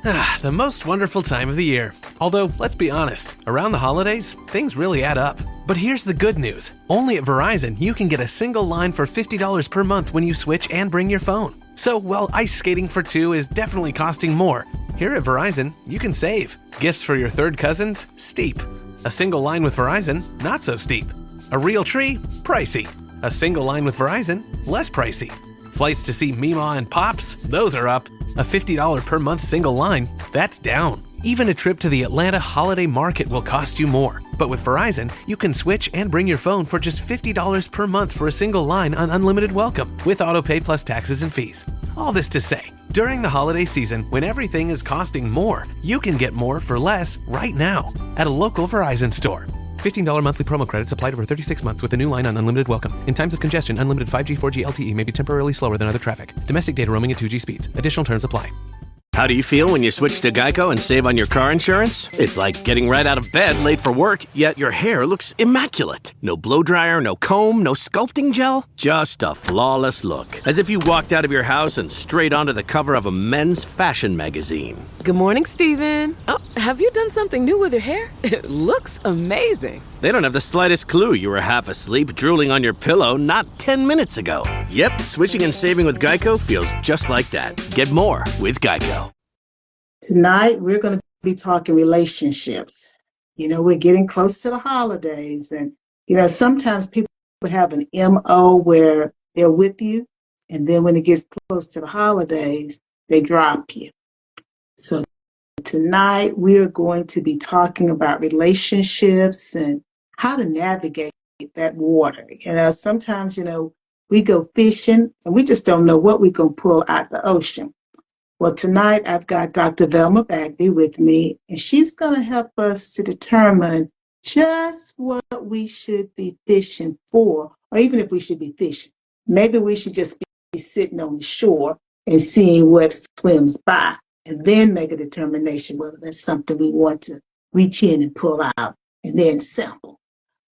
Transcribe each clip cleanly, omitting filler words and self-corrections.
The most wonderful time of the year. Although, let's be honest, around the holidays, things really add up. But here's the good news. Only at Verizon, you can get a single line for $50 per month when you switch and bring your phone. So while ice skating for two is definitely costing more, here at Verizon, you can save. Gifts for your third cousins? Steep. A single line with Verizon? Not so steep. A real tree? Pricey. A single line with Verizon? Less pricey. Flights to see Mima and Pops? Those are up. A $50 per month single line? That's down. Even a trip to the Atlanta Holiday Market will cost you more. But with Verizon, you can switch and bring your phone for just $50 per month for a single line on unlimited welcome, with autopay plus taxes and fees. All this to say, during the holiday season, when everything is costing more, you can get more for less right now at a local Verizon store. $15 monthly promo credits applied over 36 months with a new line on unlimited welcome. In times of congestion, unlimited 5G, 4G LTE may be temporarily slower than other traffic. Domestic data roaming at 2G speeds. Additional terms apply. How do you feel when you switch to Geico and save on your car insurance? It's like getting right out of bed late for work, yet your hair looks immaculate. No blow dryer, no comb, no sculpting gel. Just a flawless look. As if you walked out of your house and straight onto the cover of a men's fashion magazine. Good morning, Steven. Oh, have you done something new with your hair? It looks amazing. They don't have the slightest clue you were half asleep, drooling on your pillow not 10 minutes ago. Yep, switching and saving with Geico feels just like that. Get more with Geico. Tonight, we're going to be talking relationships. You know, we're getting close to the holidays. And, you know, sometimes people have an MO where they're with you. And then when it gets close to the holidays, they drop you. So tonight, we're going to be talking about relationships and how to navigate that water. You know, sometimes, you know, we go fishing and we just don't know what we're going to pull out the ocean. Well, tonight I've got Dr. Velma Bagby with me, and she's going to help us to determine just what we should be fishing for, or even if we should be fishing. Maybe we should just be sitting on the shore and seeing what swims by, and then make a determination whether that's something we want to reach in and pull out and then sample.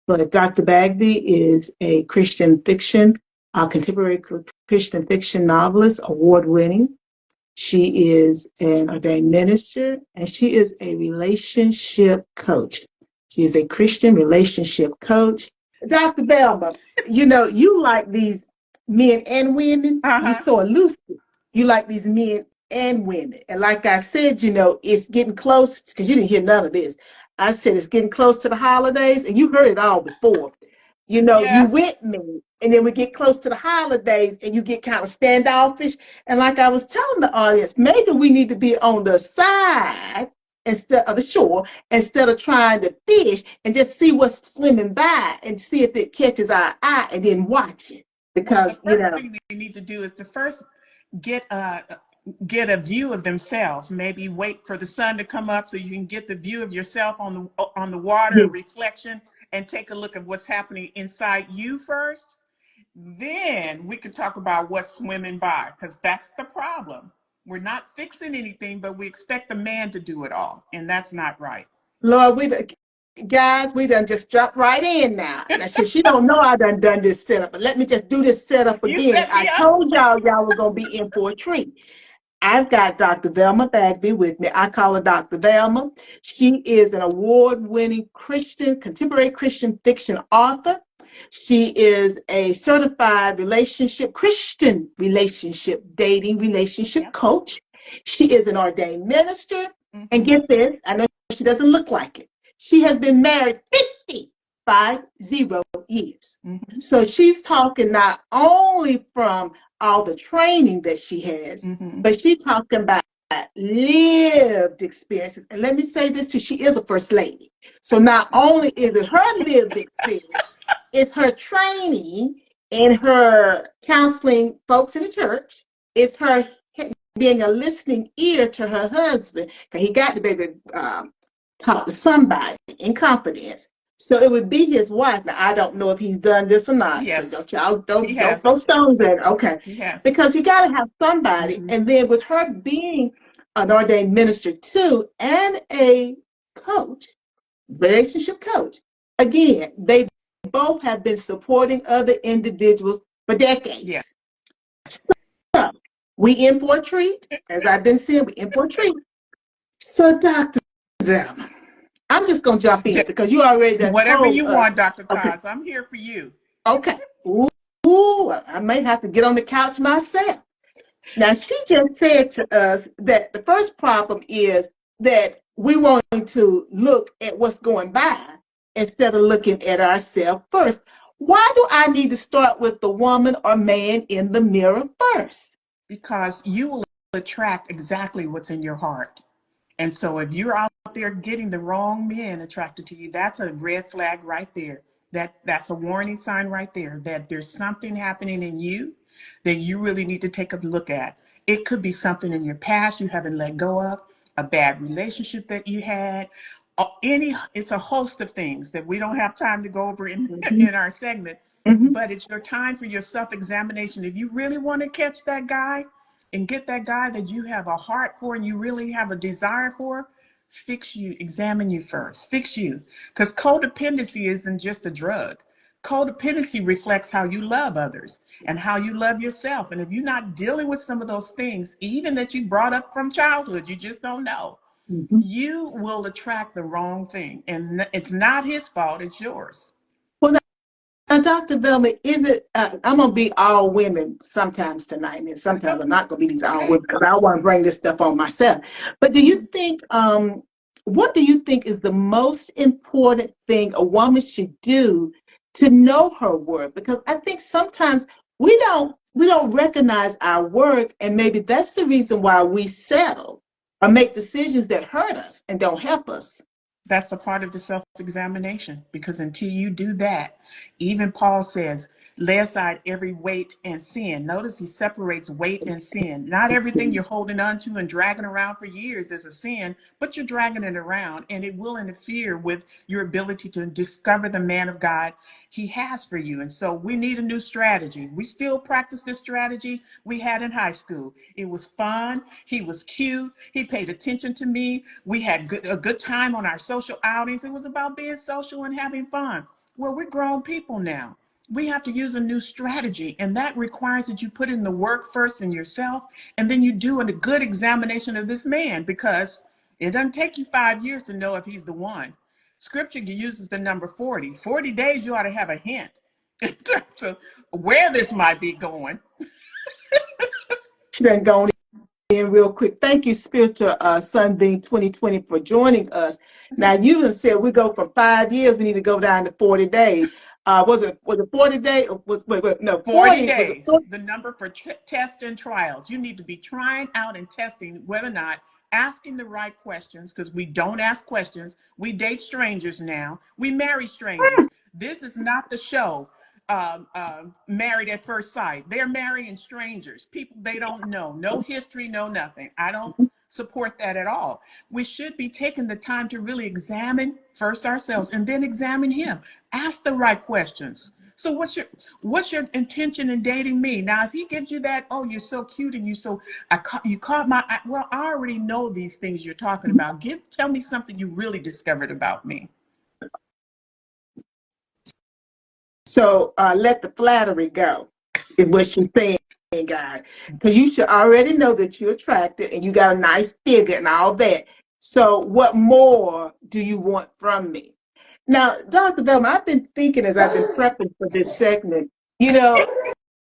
But Dr. Bagby is a Christian fiction, contemporary Christian fiction novelist, award-winning. She is an ordained minister, and she is a relationship coach. She is a Christian relationship coach. Dr. Velma, you know, you like these men and women. You're so elusive. You like these men and women. And like I said, you know, it's getting close, because you didn't hear none of this. I said it's getting close to the holidays, and you heard it all before. You know, You with me, and then we get close to the holidays, and you get kind of standoffish. And like I was telling the audience, maybe we need to be on the side instead of the shore, instead of trying to fish and just see what's swimming by and see if it catches our eye and then watch it. Because, the first thing they need to do is to first get a view of themselves. Maybe wait for the sun to come up so you can get the view of yourself on the water, reflection, and take a look at what's happening inside you first. Then we can talk about what's swimming by, because that's the problem. We're not fixing anything, but we expect the man to do it all, and that's not right. Lord, we done just jumped right in now. And I said, she don't know I done this setup, but let me just do this setup again. I told y'all were going to be in for a treat. I've got Dr. Velma Bagby with me. I call her Dr. Velma. She is an award-winning contemporary Christian fiction author. She is a certified Christian relationship, dating relationship coach. She is an ordained minister. And get this, I know she doesn't look like it. She has been married 50 years. So she's talking not only from all the training that she has, but she's talking about lived experiences. And let me say this too, she is a first lady. So not only is it her lived experience, it's her training and her counseling folks in the church. It's her being a listening ear to her husband, because he got to be able to talk to somebody in confidence. So it would be his wife. Now, I don't know if he's done this or not. Yes. So don't throw stones at it. Okay. Yes. Because he got to have somebody. And then with her being an ordained minister too, and a coach, relationship coach, again, they both have been supporting other individuals for decades. Yeah. So we in for a treat. As I've been saying, we in for a treat. So, Dr. Velma, I'm just going to jump in because you already done Whatever told you us. want, Dr. Okay. TAS. I'm here for you. Okay. Ooh, I may have to get on the couch myself. Now, she just said to us that the first problem is that we want to look at what's going by instead of looking at ourselves first. Why do I need to start with the woman or man in the mirror first? Because you will attract exactly what's in your heart. And so if you're out there getting the wrong men attracted to you, that's a red flag right there. That's a warning sign right there that there's something happening in you that you really need to take a look at. It could be something in your past you haven't let go of, a bad relationship that you had, it's a host of things that we don't have time to go over in our segment, but it's your time for your self-examination. If you really want to catch that guy and get that guy that you have a heart for and you really have a desire for, examine you first, fix you. Because codependency isn't just a drug. Codependency reflects how you love others and how you love yourself. And if you're not dealing with some of those things, even that you brought up from childhood, you just don't know, you will attract the wrong thing. And it's not his fault, it's yours. Well, now, Dr. Velma, is it, I'm going to be all women sometimes tonight, and sometimes I'm not going to be these all women because I want to bring this stuff on myself. But do you think, what do you think is the most important thing a woman should do to know her worth? Because I think sometimes we don't recognize our worth, and maybe that's the reason why we settle or make decisions that hurt us and don't help us. That's the part of the self-examination, because until you do that, even Paul says, lay aside every weight and sin. Notice he separates weight and sin. Not everything you're holding on to and dragging around for years is a sin, but you're dragging it around and it will interfere with your ability to discover the man of God he has for you. And so we need a new strategy. We still practice this strategy we had in high school. It was fun. He was cute. He paid attention to me. We had a good time on our social outings. It was about being social and having fun. Well, we're grown people now. We have to use a new strategy, and that requires that you put in the work first in yourself, and then you do a good examination of this man, because it doesn't take you 5 years to know if he's the one. Scripture uses the number 40. 40 days, you ought to have a hint in terms of where this might be going. She done gone in real quick. Thank you, Spiritual Sunbeam 2020, for joining us. Now, you done said we go from 5 years, we need to go down to 40 days. Was it 40 days? No, 40 days, the number for test and trials. You need to be trying out and testing whether or not asking the right questions, because we don't ask questions. We date strangers now. We marry strangers. This is not the show Married at First Sight. They're marrying strangers, people they don't know, no history, no nothing. I don't support that at all. We should be taking the time to really examine first ourselves and then examine him. Ask the right questions. So what's your intention in dating me? Now, if he gives you that, oh, you're so cute and you caught my eye. Well, I already know these things you're talking about. Tell me something you really discovered about me. So let the flattery go, is what she's saying, guys. Because you should already know that you're attractive and you got a nice figure and all that. So what more do you want from me? Now, Dr. Velma, I've been thinking as I've been prepping for this segment, you know,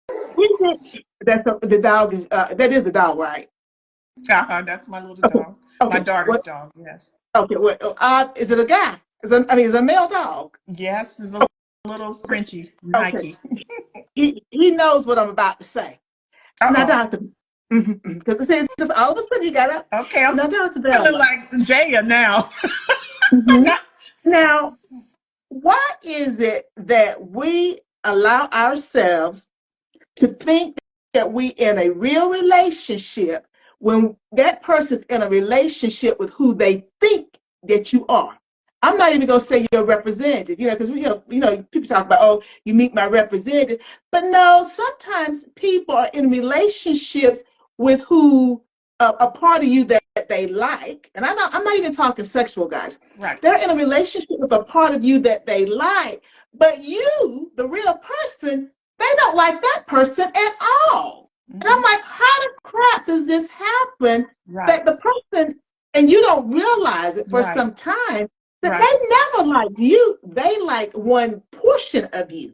the dog is, that is a dog, right? That's my little dog. Okay. My daughter's dog, yes. Okay, is it a guy? Is it a male dog? Yes, it's a little Frenchie, Nike. Okay. He knows what I'm about to say. Now, Dr. Because it says just all of a sudden he got up. Okay, I'm now, Dr. Velma, feeling like Jaya now. Now, why is it that we allow ourselves to think that we in a real relationship when that person's in a relationship with who they think that you are? I'm not even going to say you're a representative, because we hear, people talk about, oh, you meet my representative. But no, sometimes people are in relationships with who a part of you that they like. And I'm not even talking sexual, guys. Right. They're in a relationship with a part of you that they like. But you, the real person, they don't like that person at all. And I'm like, how the crap does this happen? Right. That the person and you don't realize it for Right. some time that Right. they never liked you. They like one portion of you.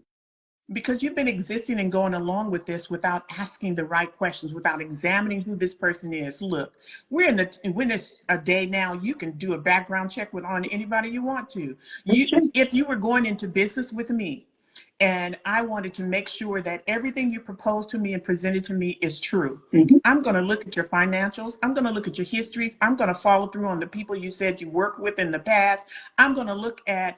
Because you've been existing and going along with this without asking the right questions, without examining who this person is. Look, we're in this a day now. You can do a background check on anybody you want to. If you were going into business with me, and I wanted to make sure that everything you proposed to me and presented to me is true. Mm-hmm. I'm going to look at your financials. I'm going to look at your histories. I'm going to follow through on the people you said you worked with in the past. I'm going to look at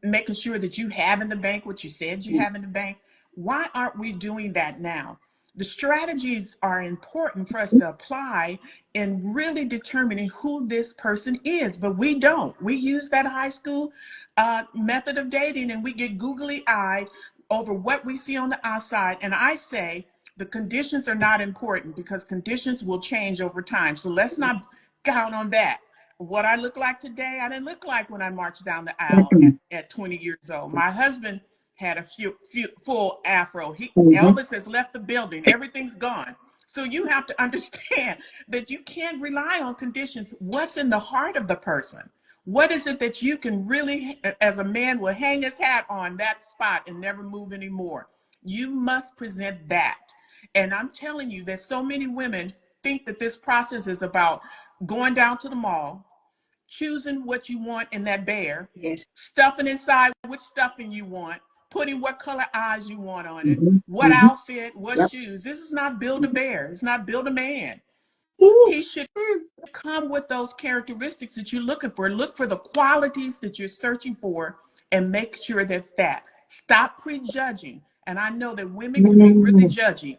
making sure that you have in the bank what you said you have in the bank. Why aren't we doing that now? The strategies are important for us to apply in really determining who this person is, but we don't. We use that high school method of dating, and we get googly-eyed over what we see on the outside. And I say the conditions are not important because conditions will change over time. So let's not count on that. What I look like today, I didn't look like when I marched down the aisle at 20 years old. My husband had a full afro. Elvis has left the building. Everything's gone. So you have to understand that you can't rely on conditions. What's in the heart of the person? What is it that you can really, as a man, will hang his hat on that spot and never move anymore? You must present that. And I'm telling you, there's so many women think that this process is about going down to the mall, choosing what you want in that bear, stuffing inside which stuffing you want, putting what color eyes you want on it, what outfit, what shoes. This is not build a bear. It's not build a man. He should come with those characteristics that you're looking for. Look for the qualities that you're searching for and make sure that's that. Stop prejudging. And I know that women can be really judgy.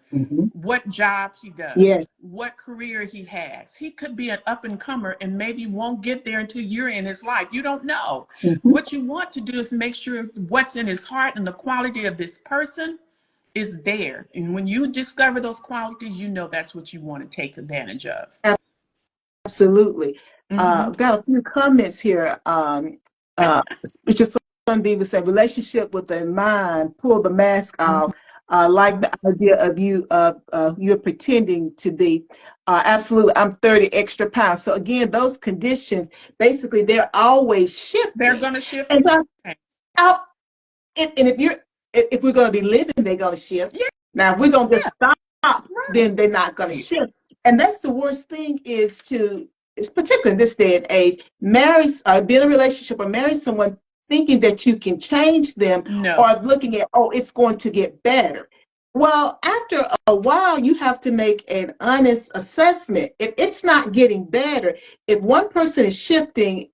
What job he does, what career he has. He could be an up-and-comer and maybe won't get there until you're in his life. You don't know. What you want to do is make sure what's in his heart and the quality of this person is there. And when you discover those qualities, you know that's what you want to take advantage of. Absolutely. Got a few comments here. Just Son Beaver said, relationship with a mind, pull the mask off. Like the idea of you're pretending to be. Absolutely, I'm 30 extra pounds. So again, those conditions, basically, they're always shifting. They're going to shift. And if we're going to be living, they're going to shift. Now, if we're going to just stop, then they're not going to shift. And that's the worst thing is particularly in this day and age, be in a relationship or marry someone thinking that you can change them or looking at, it's going to get better. Well, after a while, you have to make an honest assessment. If it's not getting better, if one person is shifting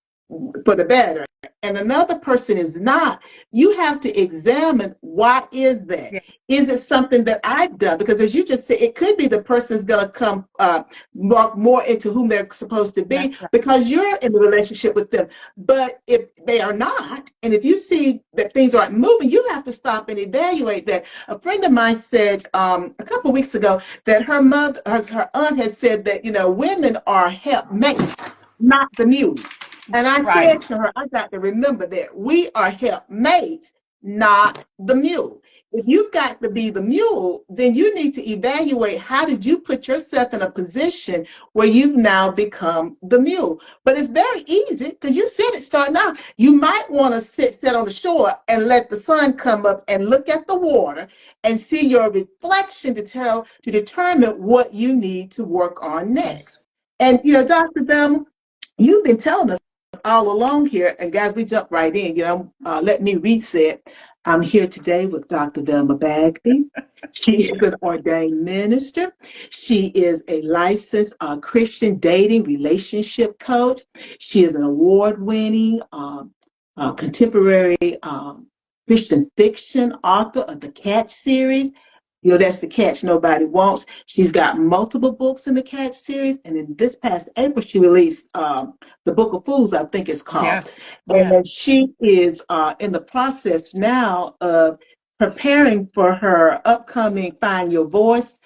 for the better and another person is not, you have to examine, why is that? Is it something that I've done? Because as you just said, it could be the person's going to come more into whom they're supposed to be because you're in the relationship with them. But if they are not, and if you see that things aren't moving, you have to stop and evaluate that. A friend of mine said a couple of weeks ago that her aunt had said that, women are helpmates, not the mule. And I said to her, I got to remember that we are helpmates, not the mule. If you've got to be the mule, then you need to evaluate how did you put yourself in a position where you've now become the mule. But it's very easy because you said it starting out. You might want to sit on the shore and let the sun come up and look at the water and see your reflection to determine what you need to work on next. And, Dr. Velma, you've been telling us all along here, and guys, we jump right in. Let me reset. I'm here today with Dr. Velma Bagby. She is an ordained minister. She is a licensed Christian dating relationship coach. She is an award-winning contemporary Christian fiction author of the Catch series. That's the Catch Nobody Wants. She's got multiple books in the Catch series. And in this past April, she released The Book of Fools, I think it's called. And she is in the process now of preparing for her upcoming Find Your Voice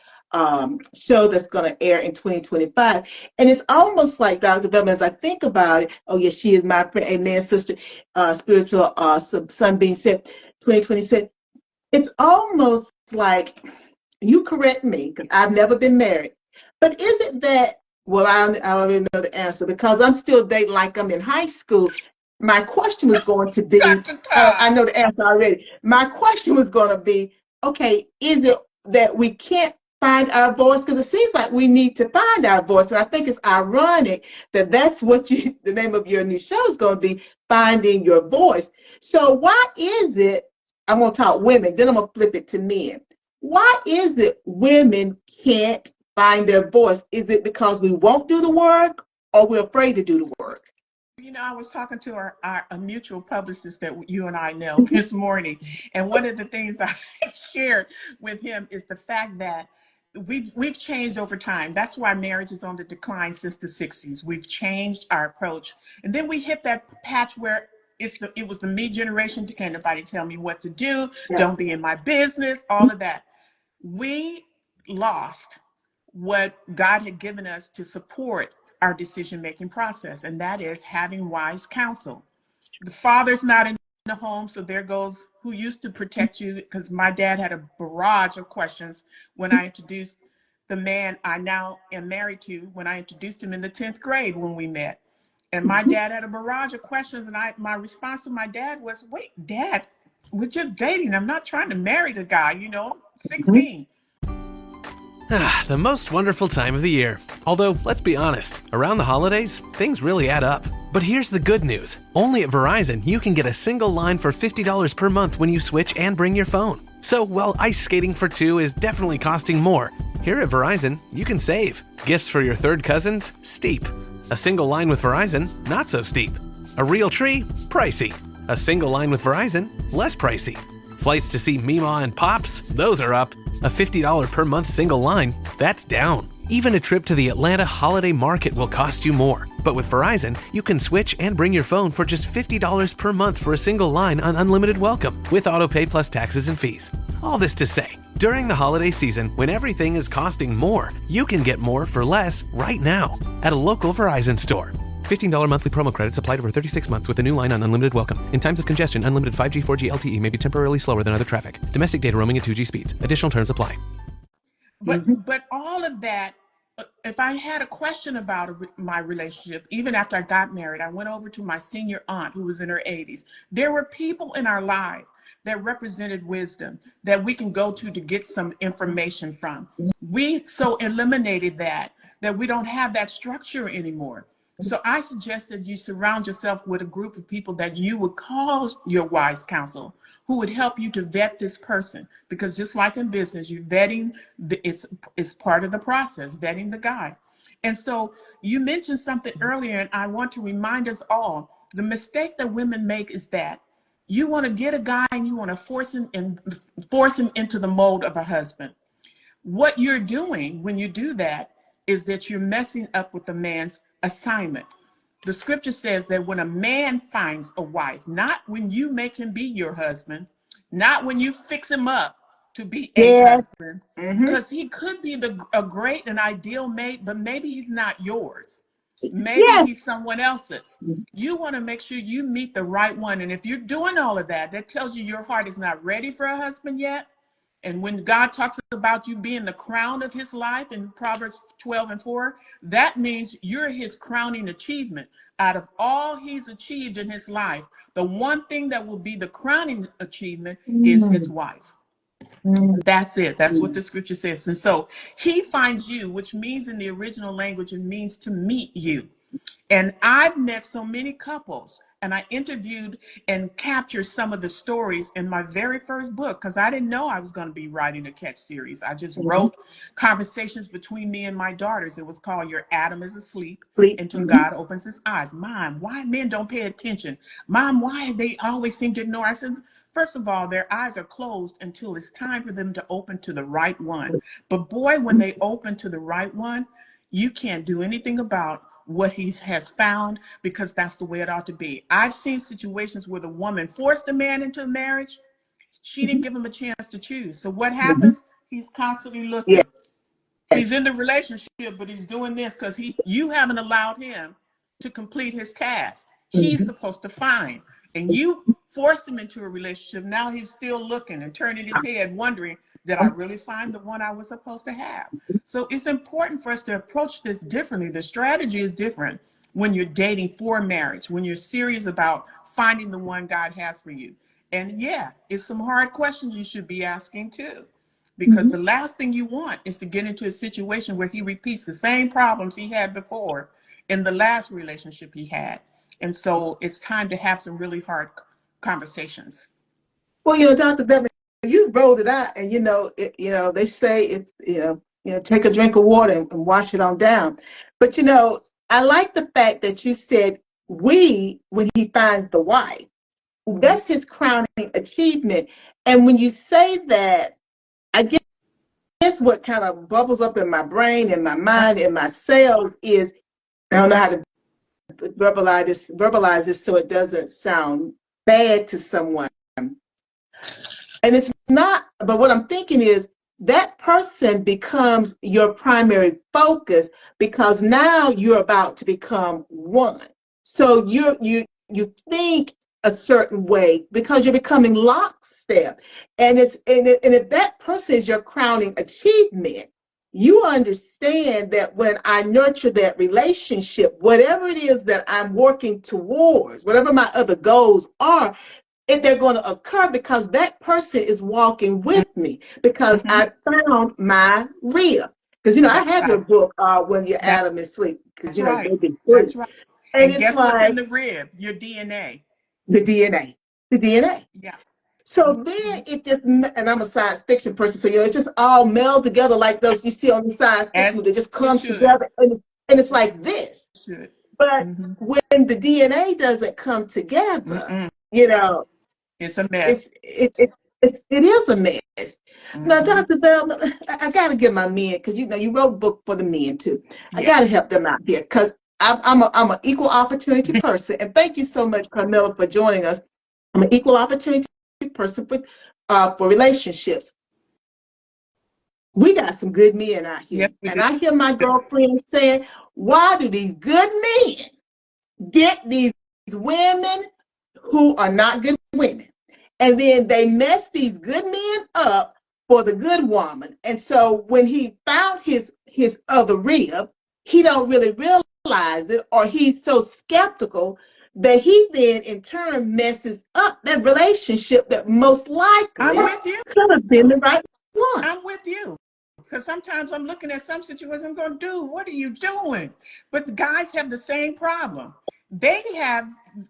show that's going to air in 2025. And it's almost like, Dr. Velma, as I think about it, she is my friend, amen, sister, spiritual sunbeam said, 2026. It's almost like, you correct me, because I've never been married, but is it that Well, I already know the answer because I'm still dating like I'm in high school. My question was going to be, Dr. I Todd. know the answer already. My question was going to be, okay, is it that we can't find our voice? Because it seems like we need to find our voice. And I think it's ironic that that's what the name of your new show is going to be, Finding Your Voice. So why is it, I'm going to talk women, then I'm going to flip it to men. Why is it women can't find their voice? Is it because we won't do the work or we're afraid to do the work? You know, I was talking to a mutual publicist that you and I know this morning, and one of the things I shared with him is the fact that we've changed over time. That's why marriage is on the decline since the 60s. We've changed our approach, and then we hit that patch where it was the me generation. Can't nobody tell me what to do? Yeah. Don't be in my business. All of that. We lost what God had given us to support our decision-making process, and that is having wise counsel. The father's not in the home, so there goes who used to protect you, because my dad had a barrage of questions when I introduced the man I now am married to, when I introduced him in the 10th grade when we met. And my dad had a barrage of questions, and my response to my dad was, wait, Dad, we're just dating. I'm not trying to marry the guy, 16. Ah, the most wonderful time of the year. Although, let's be honest, around the holidays, things really add up. But here's the good news. Only at Verizon, you can get a single line for $50 per month when you switch and bring your phone. So while ice skating for two is definitely costing more, here at Verizon, you can save. Gifts for your third cousins? Steep. A single line with Verizon? Not so steep. A real tree? Pricey. A single line with Verizon? Less pricey. Flights to see Mima and Pops? Those are up. A $50 per month single line? That's down. Even a trip to the Atlanta Holiday Market will cost you more. But with Verizon, you can switch and bring your phone for just $50 per month for a single line on unlimited welcome, with autopay plus taxes and fees. All this to say, during the holiday season, when everything is costing more, you can get more for less right now at a local Verizon store. $15 monthly promo credits applied over 36 months with a new line on unlimited welcome. In times of congestion, unlimited 5G, 4G LTE may be temporarily slower than other traffic. Domestic data roaming at 2G speeds. Additional terms apply. But all of that, if I had a question about my relationship, even after I got married, I went over to my senior aunt who was in her 80s. There were people in our life that represented wisdom that we can go to get some information from. We so eliminated that we don't have that structure anymore. So I suggest that you surround yourself with a group of people that you would call your wise counsel, who would help you to vet this person. Because just like in business, you're vetting, it's part of the process, vetting the guy. And so you mentioned something earlier, and I want to remind us all, the mistake that women make is that you want to get a guy and you want to force him into the mold of a husband. What you're doing when you do that is that you're messing up with the man's assignment. The scripture says that when a man finds a wife, not when you make him be your husband, not when you fix him up to be a husband, because he could be a great and ideal mate, but maybe he's not yours. Maybe he's someone else's. You want to make sure you meet the right one. And if you're doing all of that, that tells you your heart is not ready for a husband yet. And when God talks about you being the crown of his life in Proverbs 12:4, that means you're his crowning achievement. Out of all he's achieved in his life, the one thing that will be the crowning achievement is his wife. That's it. That's what the scripture says. And so he finds you, which means in the original language, it means to meet you. And I've met so many couples, and I interviewed and captured some of the stories in my very first book, because I didn't know I was going to be writing a catch series. I just wrote conversations between me and my daughters. It was called Your Adam is Asleep Until God Opens His Eyes. Mom, why men don't pay attention? Mom, why they always seem to ignore? I said, first of all, their eyes are closed until it's time for them to open to the right one. But boy, when they open to the right one, you can't do anything about what he has found, because that's the way it ought to be. I've seen situations where the woman forced the man into marriage. She didn't give him a chance to choose. So what happens? He's constantly looking. He's in the relationship, but he's doing this because you haven't allowed him to complete his task. He's supposed to find. And you forced him into a relationship. Now he's still looking and turning his head, wondering, Did I really find the one I was supposed to have? So it's important for us to approach this differently. The strategy is different when you're dating for marriage, when you're serious about finding the one God has for you. And yeah, it's some hard questions you should be asking too. Because the last thing you want is to get into a situation where he repeats the same problems he had before in the last relationship he had. And so it's time to have some really hard conversations. Well, Dr. Velma, you rolled it out, and they say take a drink of water and wash it on down. But I like the fact that you said when he finds the wife, that's his crowning achievement. And when you say that, I guess what kind of bubbles up in my brain, in my mind, in my cells is, I don't know how to verbalize this so it doesn't sound bad to someone. And it's not, but what I'm thinking is that person becomes your primary focus because now you're about to become one. So you think a certain way because you're becoming lockstep. And if that person is your crowning achievement, you understand that when I nurture that relationship, whatever it is that I'm working towards, whatever my other goals are, they're going to occur because that person is walking with me because I found my rib. Because I have your book, When Your Atom Is Asleep. That's right. That's right. And guess what's in the rib? Your DNA. The DNA. The DNA. Yeah. So then it just, and I'm a science fiction person, so it just all meld together like those you see on the science fiction movie. It just comes together, and it's like this. But when the DNA doesn't come together, it's a mess. It is a mess. Now, Dr. Velma, I got to give my men, because you wrote a book for the men too. I got to help them out here because I'm an equal opportunity person. And thank you so much, Carmela, for joining us. I'm an equal opportunity person for relationships. We got some good men out here. And I hear my girlfriends saying, why do these good men get these women who are not good women? And then they mess these good men up for the good woman. And so when he found his other rib, he don't really realize it, or he's so skeptical that he then in turn messes up that relationship that most likely could have been the right one. I'm with you. Because sometimes I'm looking at some situations, I'm going, dude, what are you doing? But the guys have the same problem.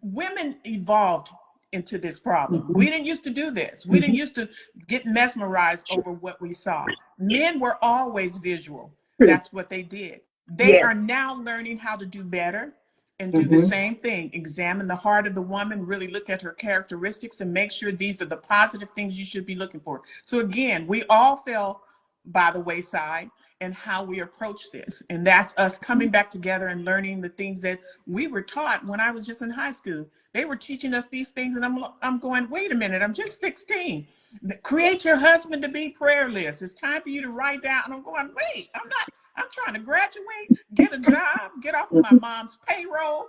Women evolved into this problem. We didn't used to do this. We didn't used to get mesmerized over what we saw. Men were always visual. That's what they did. They are now learning how to do better and do the same thing. Examine the heart of the woman, really look at her characteristics and make sure these are the positive things you should be looking for. So again, we all fell by the wayside and how we approach this. And that's us coming back together and learning the things that we were taught when I was just in high school. They were teaching us these things and I'm going, wait a minute, I'm just 16. Create your husband to be prayerless. It's time for you to write down. And I'm going, wait, I'm trying to graduate, get a job, get off of my mom's payroll.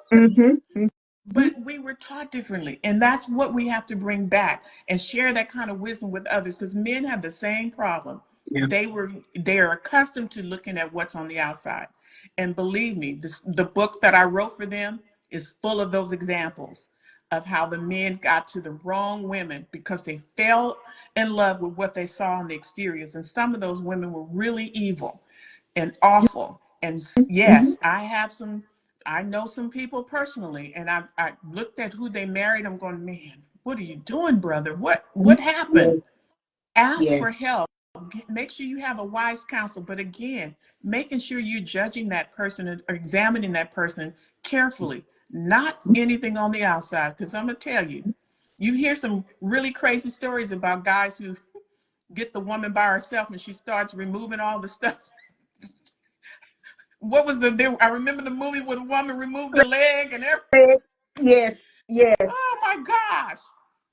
But we were taught differently. And that's what we have to bring back and share that kind of wisdom with others, because men have the same problem. They are accustomed to looking at what's on the outside. And believe me, the book that I wrote for them is full of those examples of how the men got to the wrong women because they fell in love with what they saw on the exteriors. And some of those women were really evil and awful. And yes, I know some people personally, and I looked at who they married. I'm going, man, what are you doing, brother? What happened? Ask for help. Make sure you have a wise counsel. But again, making sure you're judging that person or examining that person carefully, not anything on the outside. Because I'm going to tell you, you hear some really crazy stories about guys who get the woman by herself and she starts removing all the stuff. What was I remember the movie where the woman removed the leg and everything. Yes. Oh my gosh.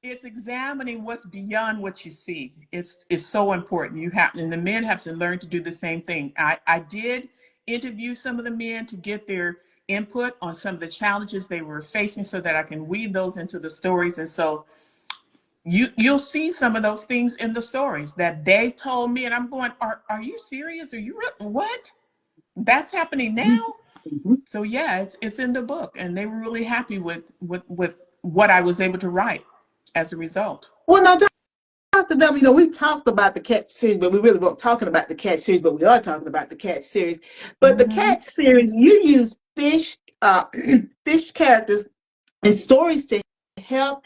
It's examining what's beyond what you see. It's so important. And the men have to learn to do the same thing. I did interview some of the men to get their input on some of the challenges they were facing so that I can weave those into the stories. And so You'll see some of those things in the stories that they told me, and I'm going, are you serious? Are you what? That's happening now? Mhm. So yeah, it's in the book, and they were really happy with what I was able to write as a result. Well, now, Dr. W, we talked about the cat series, but we really weren't talking about the cat series, but we are talking about the cat series. But the Mm-hmm. cat series, you use fish, fish characters and stories to help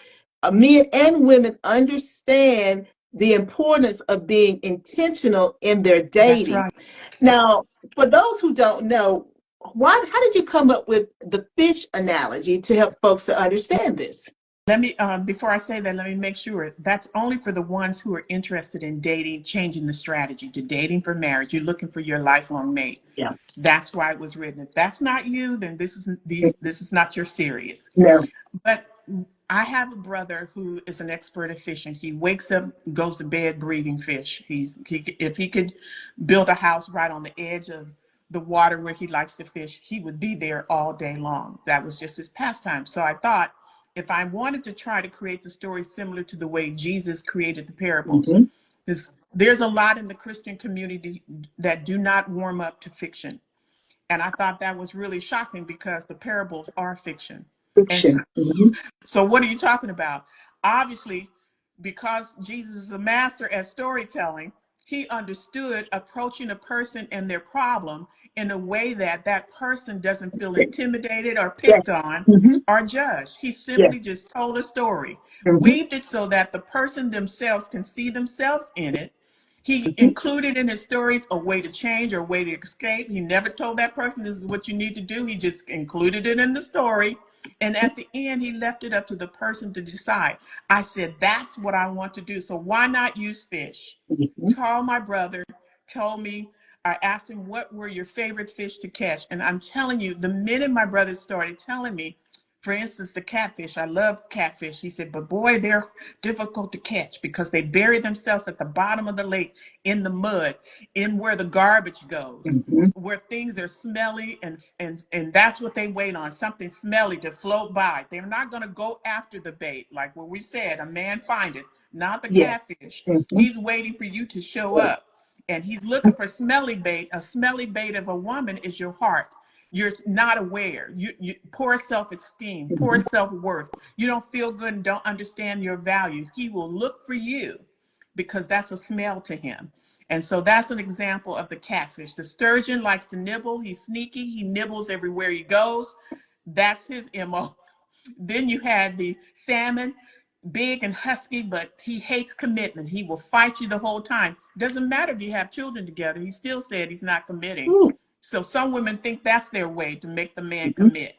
men and women understand the importance of being intentional in their That's dating. right. Now, for those who don't know, how did you come up with the fish analogy to help folks to understand this? Let me, before I say that, let me make sure that's only for the ones who are interested in dating, changing the strategy to dating for marriage. You're looking for your lifelong mate. Yeah. That's why it was written. If that's not you, then this is not your series. No. But I have a brother who is an expert at fishing. He wakes up, goes to bed breathing fish. If he could build a house right on the edge of the water where he likes to fish, he would be there all day long. That was just his pastime. So I thought, if I wanted to try to create the story similar to the way Jesus created the parables, Mm-hmm. there's a lot in the Christian community that do not warm up to fiction. And I thought that was really shocking because the parables are fiction. And Fiction. Mm-hmm. so what are you talking about? Obviously, because Jesus is a master at storytelling, he understood approaching a person and their problem in a way that that person doesn't feel intimidated or Yes. picked on Mm-hmm. or judged. He Yes. simply just told a story, Mm-hmm. weaved it so that the person themselves can see themselves in it. He Mm-hmm. included in his stories a way to change or a way to escape. He never told that person this is what you need to do. He just included it in the story. And at the end, he left it up to the person to decide. I said, that's what I want to do. So why not use fish? Mm-hmm. Call my brother, told me, I asked him, what were your favorite fish to catch? And I'm telling you, the minute my brother started telling me, for instance, the catfish, I love catfish. He said, but boy, they're difficult to catch because they bury themselves at the bottom of the lake in the mud, in where the garbage goes, Mm-hmm. where things are smelly, and that's what they wait on, something smelly to float by. They're not going to go after the bait, like what we said, a man find it, not the Yes. catfish. Mm-hmm. He's waiting for you to show up. And he's looking for smelly bait. A smelly bait of a woman is your heart. You're not aware. You poor self-esteem, poor Mm-hmm. self-worth. You don't feel good and don't understand your value. He will look for you because that's a smell to him. And so that's an example of the catfish. The sturgeon likes to nibble. He's sneaky. He nibbles everywhere he goes. That's his MO. Then you had the salmon, big and husky, but he hates commitment. He will fight you the whole time. Doesn't matter if you have children together. He still said he's not committing. Ooh. So some women think that's their way to make the man Mm-hmm. commit.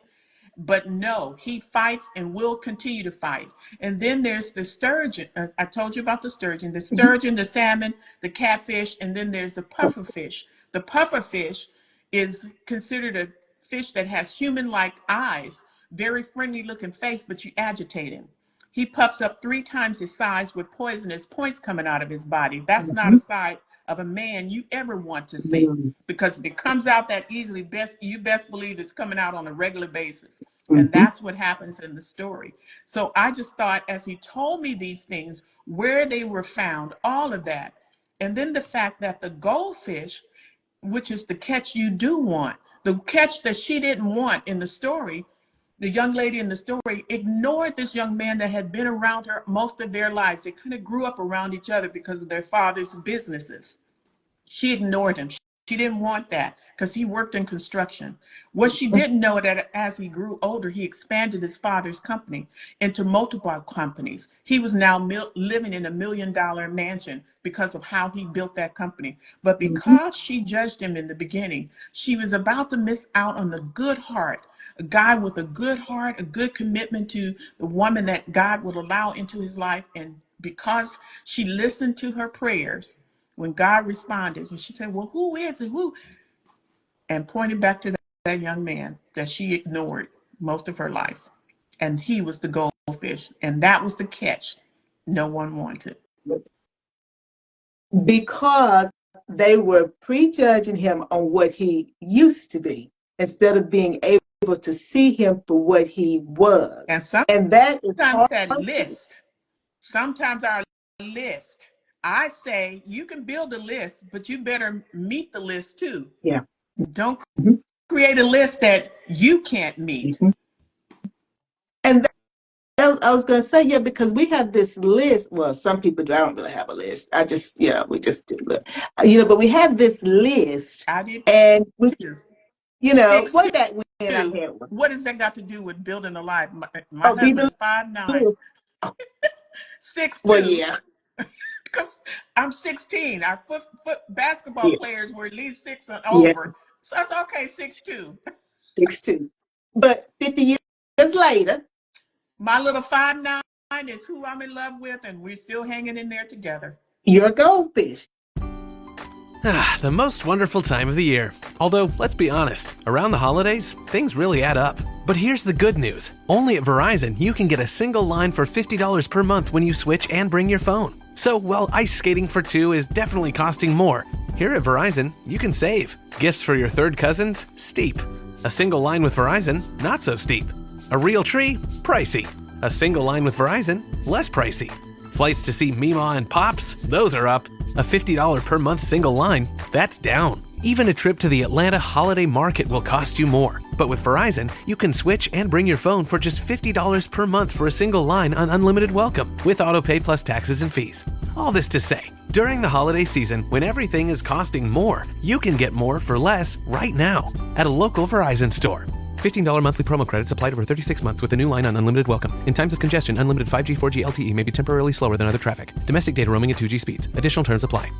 But no, he fights and will continue to fight. And then there's the sturgeon. I told you about the sturgeon, the salmon, the catfish, and then there's the puffer fish. The puffer fish is considered a fish that has human-like eyes, very friendly looking face, but you agitate him. He puffs up 3 times his size with poisonous points coming out of his body. That's not Mm-hmm. a side of a man you ever want to see, Mm-hmm. because if it comes out that easily, you best believe it's coming out on a regular basis. And Mm-hmm. that's what happens in the story. So I just thought, as he told me these things, where they were found, all of that. And then the fact that the goldfish, which is the catch you do want, the catch that she didn't want in the story, the young lady in the story ignored this young man that had been around her most of their lives. They kind of grew up around each other because of their father's businesses. She ignored him. She didn't want that because he worked in construction. What she didn't know that as he grew older, he expanded his father's company into multiple companies. He was now living in $1 million mansion because of how he built that company. But Mm-hmm. because she judged him in the beginning, she was about to miss out on the good heart, a guy with a good heart, a good commitment to the woman that God would allow into his life. And because she listened to her prayers, when God responded, and she said, well, who is it? Who? And pointed back to that young man that she ignored most of her life. And he was the goldfish. And that was the catch no one wanted. Because they were prejudging him on what he used to be instead of being able to see him for what he was. And And that is sometimes hard. that list sometimes our list, I say you can build a list, but you better meet the list too. Yeah. Don't create a list that you can't meet. And I was going to say, yeah, because we have this list. Well, some people do. I don't really have a list. I just, we just do it. But we have this list. I did and we, too. way back when I had one. What has that got to do with building a life? My People husband is 5'9", 6'2". Well, yeah. Because I'm 16. Our foot basketball players were at least 6 and over. Yeah. So that's okay, 6'2". 6'2". But 50 years later, my little 5'9" is who I'm in love with, and we're still hanging in there together. You're a goldfish. The most wonderful time of the year. Although, let's be honest, around the holidays, things really add up. But here's the good news. Only at Verizon, you can get a single line for $50 per month when you switch and bring your phone. So while ice skating for two is definitely costing more, here at Verizon, you can save. Gifts for your third cousins? Steep. A single line with Verizon? Not so steep. A real tree? Pricey. A single line with Verizon? Less pricey. Flights to see Mima and Pops? Those are up. A $50 per month single line? That's down. Even a trip to the Atlanta Holiday Market will cost you more. But with Verizon, you can switch and bring your phone for just $50 per month for a single line on unlimited welcome, with autopay plus taxes and fees. All this to say, during the holiday season, when everything is costing more, you can get more for less right now at a local Verizon store. $15 monthly promo credits applied over 36 months with a new line on unlimited welcome. In times of congestion, unlimited 5G, 4G LTE may be temporarily slower than other traffic. Domestic data roaming at 2G speeds. Additional terms apply.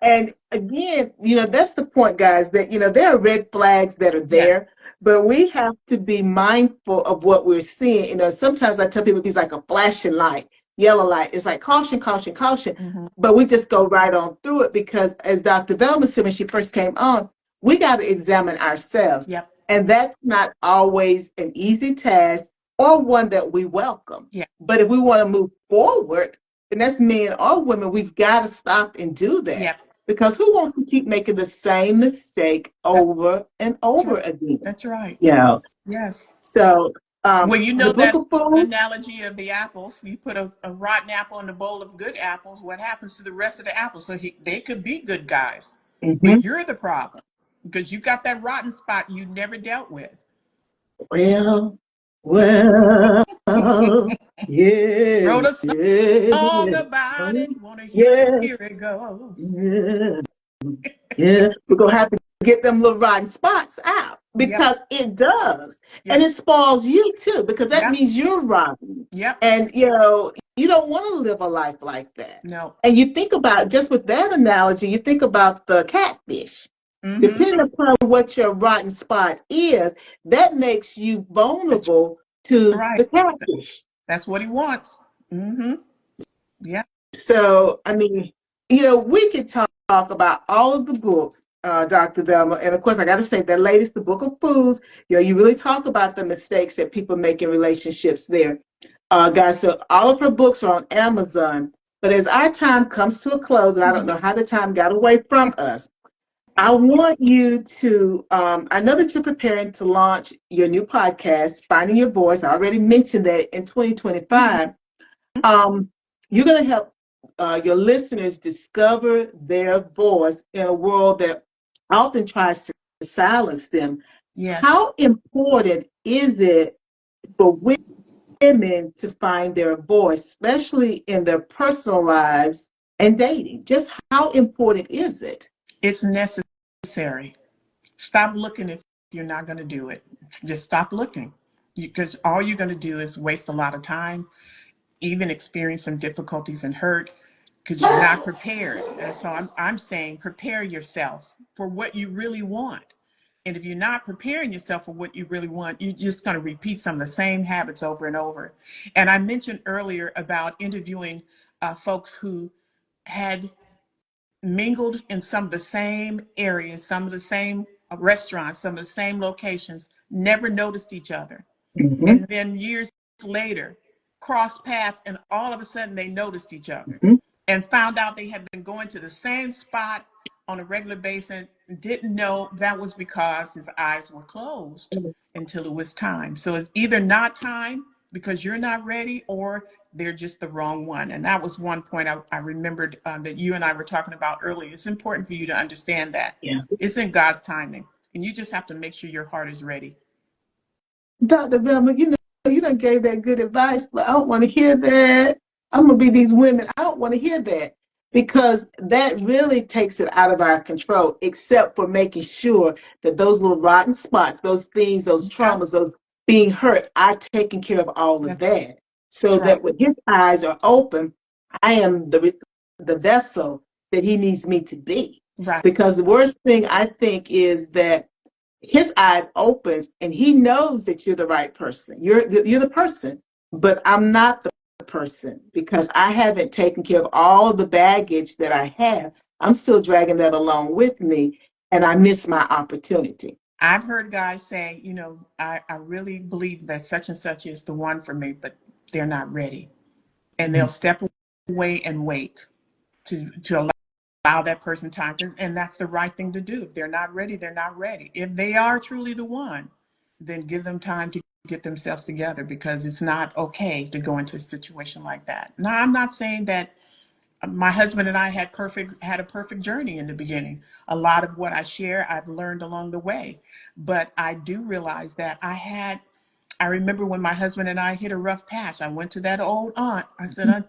And again, that's the point, guys, that, there are red flags that are there, but we have to be mindful of what we're seeing. Sometimes I tell people it's like a flashing light, yellow light. It's like caution, caution, caution. But we just go right on through it because, as Dr. Velma said when she first came on, we got to examine ourselves. And that's not always an easy task or one that we welcome. But if we want to move forward, and that's men or women, we've got to stop and do that. Because who wants to keep making the same mistake over and over again? That's right. Yes. So, well, that analogy of the apples. You put a rotten apple in a bowl of good apples. What happens to the rest of the apples? So they could be good guys, but you're the problem because you got that rotten spot you never dealt with. Well, yeah. Wrote a song about it. Want to hear it? Here it goes. We're going to have to get them little rotten spots out because it does. And it spoils you too, because that means you're rotten. And, you don't want to live a life like that. No. And you think about, just with that analogy, you think about the catfish. Depending upon what your rotten spot is, that makes you vulnerable to the catfish. That's what he wants. Yeah. So, I mean, we could talk about all of the books, Dr. Velma. And of course, I got to say that latest, the Book of Fools, you really talk about the mistakes that people make in relationships there. Guys, so all of her books are on Amazon. But as our time comes to a close, and I don't know how the time got away from us, I want you to, I know that you're preparing to launch your new podcast, Finding Your Voice. I already mentioned that in 2025. You're going to help your listeners discover their voice in a world that often tries to silence them. How important is it for women to find their voice, especially in their personal lives and dating? Just how important is it? It's necessary. Stop looking if you're not going to do it. Just stop looking, because all you're going to do is waste a lot of time, even experience some difficulties and hurt because you're not prepared. And so I'm saying prepare yourself for what you really want. And if you're not preparing yourself for what you really want, you're just going to repeat some of the same habits over and over. And I mentioned earlier about interviewing folks who had mingled in some of the same areas, some of the same restaurants, some of the same locations, never noticed each other. And then years later, crossed paths, and all of a sudden they noticed each other and found out they had been going to the same spot on a regular basis, didn't know that was because his eyes were closed until it was time. So it's either not time because you're not ready, or they're just the wrong one. And that was one point I remembered that you and I were talking about earlier. It's important for you to understand that. Yeah. It's in God's timing, and you just have to make sure your heart is ready. Dr. Velma, you done gave that good advice, but I don't want to hear that. I'm going to be these women. I don't want to hear that, because that really takes it out of our control, except for making sure that those little rotten spots, those things, those traumas, those being hurt, I taking care of all of that. So that when his eyes are open, I am the vessel that he needs me to be. Right. Because the worst thing I think is that his eyes opens and he knows that you're the right person. You're the person, but I'm not the person, because I haven't taken care of all the baggage that I have. I'm still dragging that along with me, and I miss my opportunity. I've heard guys say, I really believe that such and such is the one for me, but they're not ready. And they'll step away and wait to allow that person time. And that's the right thing to do. If they're not ready, they're not ready. If they are truly the one, then give them time to get themselves together, because it's not okay to go into a situation like that. Now, I'm not saying that my husband and I had a perfect journey in the beginning. A lot of what I share, I've learned along the way. But I do realize that I remember when my husband and I hit a rough patch. I went to that old aunt. I said,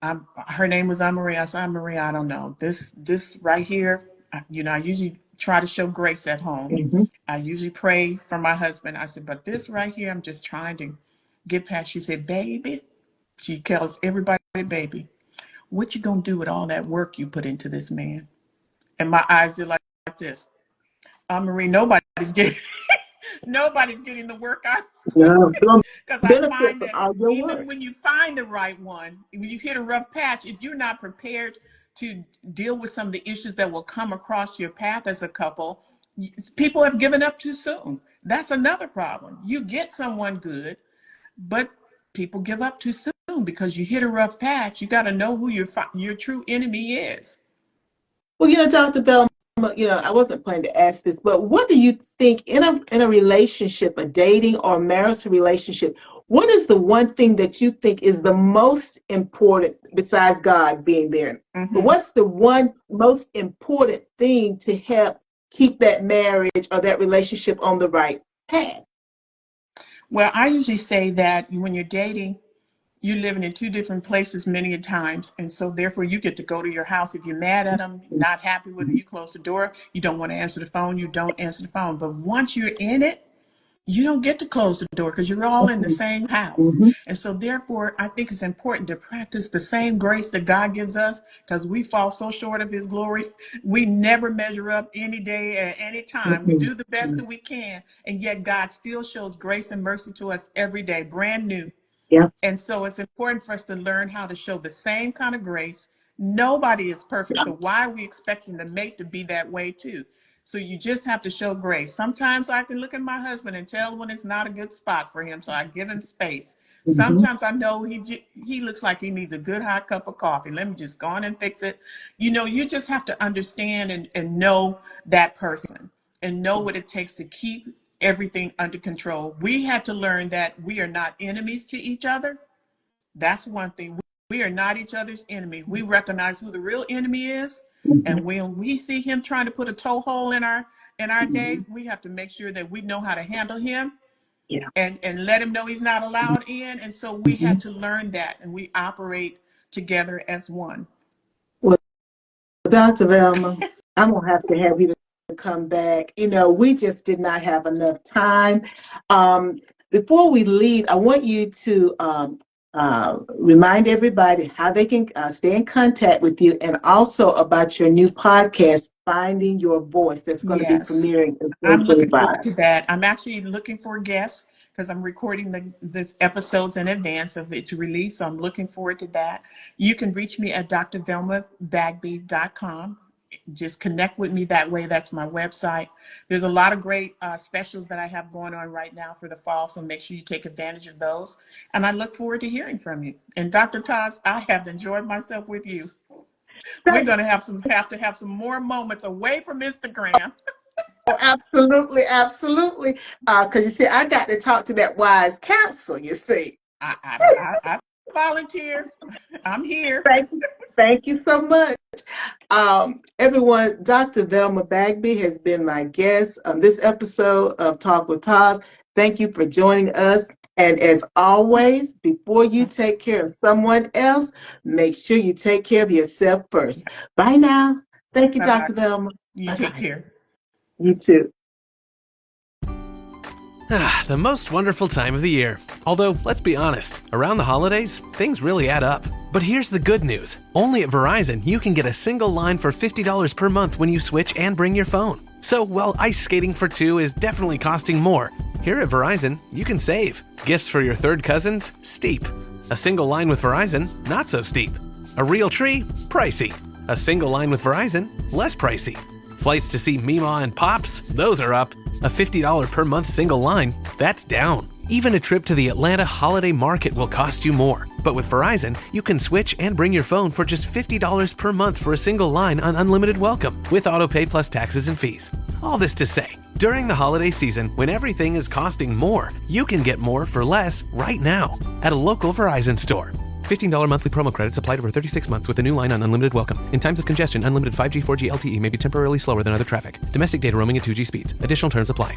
her name was Anne Marie. I said, Anne Marie, I don't know. This right here, I usually try to show grace at home. I usually pray for my husband. I said, but this right here, I'm just trying to get past. She said, baby, she tells everybody, baby, what you gonna do with all that work you put into this man? And my eyes are like this. Marie, nobody's getting the work out. Because I find that even when you find the right one, when you hit a rough patch, if you're not prepared to deal with some of the issues that will come across your path as a couple, people have given up too soon. That's another problem. You get someone good, but people give up too soon because you hit a rough patch. You got to know who your true enemy is. Well, Dr. Velma, I wasn't planning to ask this, but what do you think in a relationship, a dating or marital relationship, what is the one thing that you think is the most important, besides God being there? But what's the one most important thing to help keep that marriage or that relationship on the right path? Well, I usually say that when you're dating, you're living in two different places many times. And so therefore you get to go to your house. If you're mad at them, not happy with them, you close the door. You don't want to answer the phone. You don't answer the phone. But once you're in it, you don't get to close the door, because you're all in the same house. And so therefore, I think it's important to practice the same grace that God gives us, because we fall so short of his glory. We never measure up any day at any time. We do the best that we can. And yet God still shows grace and mercy to us every day, brand new. Yeah. And so it's important for us to learn how to show the same kind of grace. Nobody is perfect. So why are we expecting the mate to be that way too? So you just have to show grace. Sometimes I can look at my husband and tell when it's not a good spot for him, so I give him space. Sometimes I know he looks like he needs a good hot cup of coffee. Let me just go on and fix it. You just have to understand and know that person and know what it takes to keep everything under control. We had to learn that we are not enemies to each other. That's one thing. We are not each other's enemy. We recognize who the real enemy is. And when we see him trying to put a toe hole in our day, we have to make sure that we know how to handle him and let him know he's not allowed in. And so we had to learn that, and we operate together as one. Well, Dr. Velma, I'm going to have you to come back. We just did not have enough time. Before we leave, I want you to remind everybody how they can stay in contact with you, and also about your new podcast, Finding Your Voice, that's going to be premiering in 2025. I'm looking forward to that. I'm actually looking for guests, because I'm recording this episodes in advance of its release. So I'm looking forward to that. You can reach me at drvelmabagby.com. Just connect with me that way. That's my website. There's a lot of great specials that I have going on right now for the fall, so make sure you take advantage of those. And I look forward to hearing from you. And Dr. TAS, I have enjoyed myself with you. We're going to have to have some more moments away from Instagram. Oh, absolutely, absolutely. Because you see, I got to talk to that wise counsel, you see. I volunteer. I'm here. Thank you. Thank you so much. Everyone, Dr. Velma Bagby has been my guest on this episode of Talk with TAS. Thank you for joining us. And as always, before you take care of someone else, make sure you take care of yourself first. Bye now. Thank you, Bye-bye. Dr. Velma. You take care. You too. The most wonderful time of the year. Although, let's be honest, around the holidays, things really add up. But here's the good news. Only at Verizon, you can get a single line for $50 per month when you switch and bring your phone. So while ice skating for two is definitely costing more, here at Verizon, you can save. Gifts for your third cousins? Steep. A single line with Verizon? Not so steep. A real tree? Pricey. A single line with Verizon? Less pricey. Flights to see Mima and Pops? Those are up. A $50 per month single line? That's down. Even a trip to the Atlanta Holiday Market will cost you more. But with Verizon, you can switch and bring your phone for just $50 per month for a single line on unlimited welcome, with autopay plus taxes and fees. All this to say, during the holiday season, when everything is costing more, you can get more for less right now at a local Verizon store. $15 monthly promo credits applied over 36 months with a new line on unlimited welcome. In times of congestion, unlimited 5G, 4G LTE may be temporarily slower than other traffic. Domestic data roaming at 2G speeds. Additional terms apply.